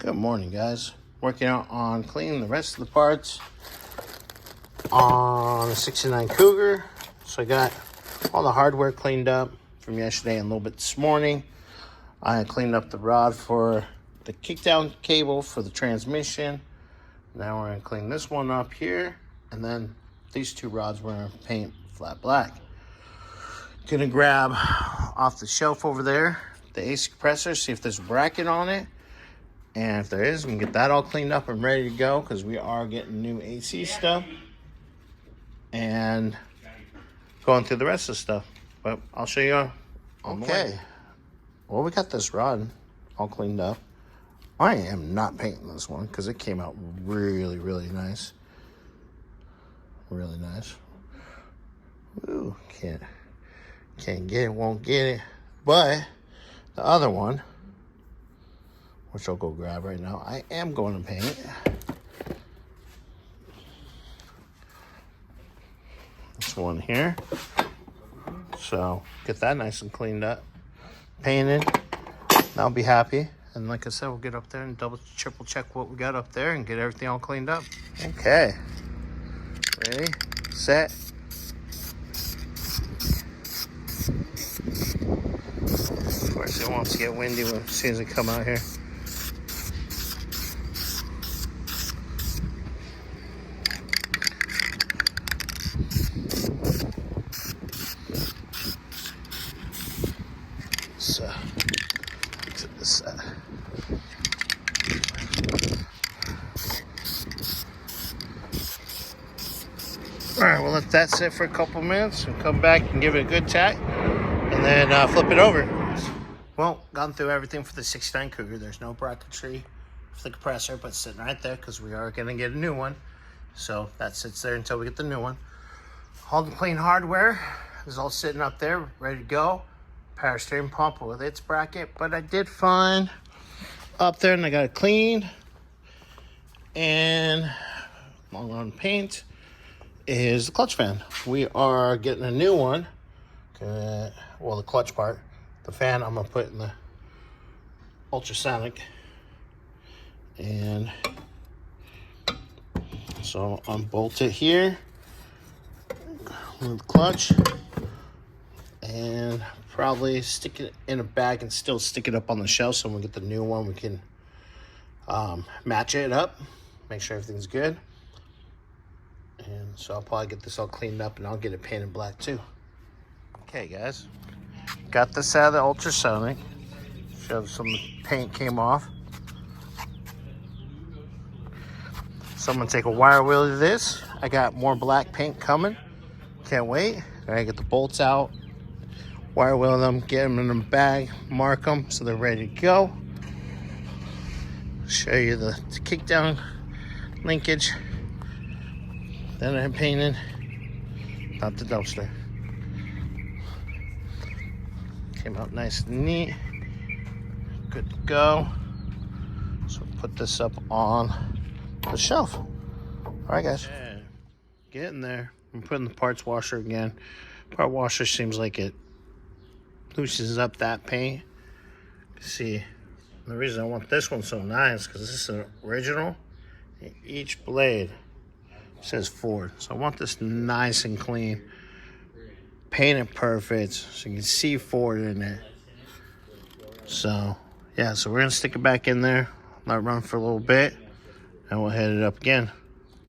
Good morning, guys. Working out on cleaning the rest of the parts on a 69 Cougar. So I got all the hardware cleaned up from yesterday and a little bit this morning. I cleaned up the rod for the kickdown cable for the transmission. Now we're going to clean this one up here. And then these two rods we're going to paint flat black. Gonna grab off the shelf over there the AC compressor, see if there's a bracket on it. And if there is, we can get that all cleaned up and ready to go because we are getting new AC stuff and going through the rest of the stuff. But I'll show you on the way. Well, we got this rod all cleaned up. I am not painting this one because it came out really, really nice. Really nice. Ooh, can't get it, won't get it. But the other one, which I'll go grab right now, I am going to paint. This one here. So get that nice and cleaned up, painted. I'll be happy. And like I said, we'll get up there and triple check what we got up there and get everything all cleaned up. Okay. Ready, set. Of course, it wants to get windy as soon as I come out here. So, exit this side. All right, we'll let that sit for a couple minutes and come back and give it a good tack and then flip it over. Well, gone through everything for the 69 Cougar. There's no bracketry for the compressor, but it's sitting right there because we are going to get a new one. So that sits there until we get the new one. All the clean hardware is all sitting up there, ready to go. Power steering pump with its bracket, but I did find up there, and I got it cleaned. And long run paint is the clutch fan. We are getting a new one. Well, the clutch part. The fan I'm gonna put in the ultrasonic, and so unbolt it here, move the clutch, and probably stick it in a bag and still stick it up on the shelf. So when we get the new one, we can match it up, make sure everything's good. And so I'll probably get this all cleaned up and I'll get it painted black too. Okay, guys. Got this out of the ultrasonic. Showed some paint came off. So I'm gonna take a wire wheel to this. I got more black paint coming. Can't wait. I gotta get the bolts out, wire wheel them, get them in a bag, mark them so they're ready to go. Show you the kickdown linkage. Then I painted out the dumpster. Came out nice and neat. Good to go. So put this up on the shelf. All right, guys. Yeah. Getting there. I'm putting the parts washer again. Part washer seems like it loosens up that paint. See, the reason I want this one so nice because this is an original. Each blade says Ford. So I want this nice and clean. Painted perfect so you can see Ford in it. So yeah, so we're gonna stick it back in there, let it run for a little bit, and we'll head it up again.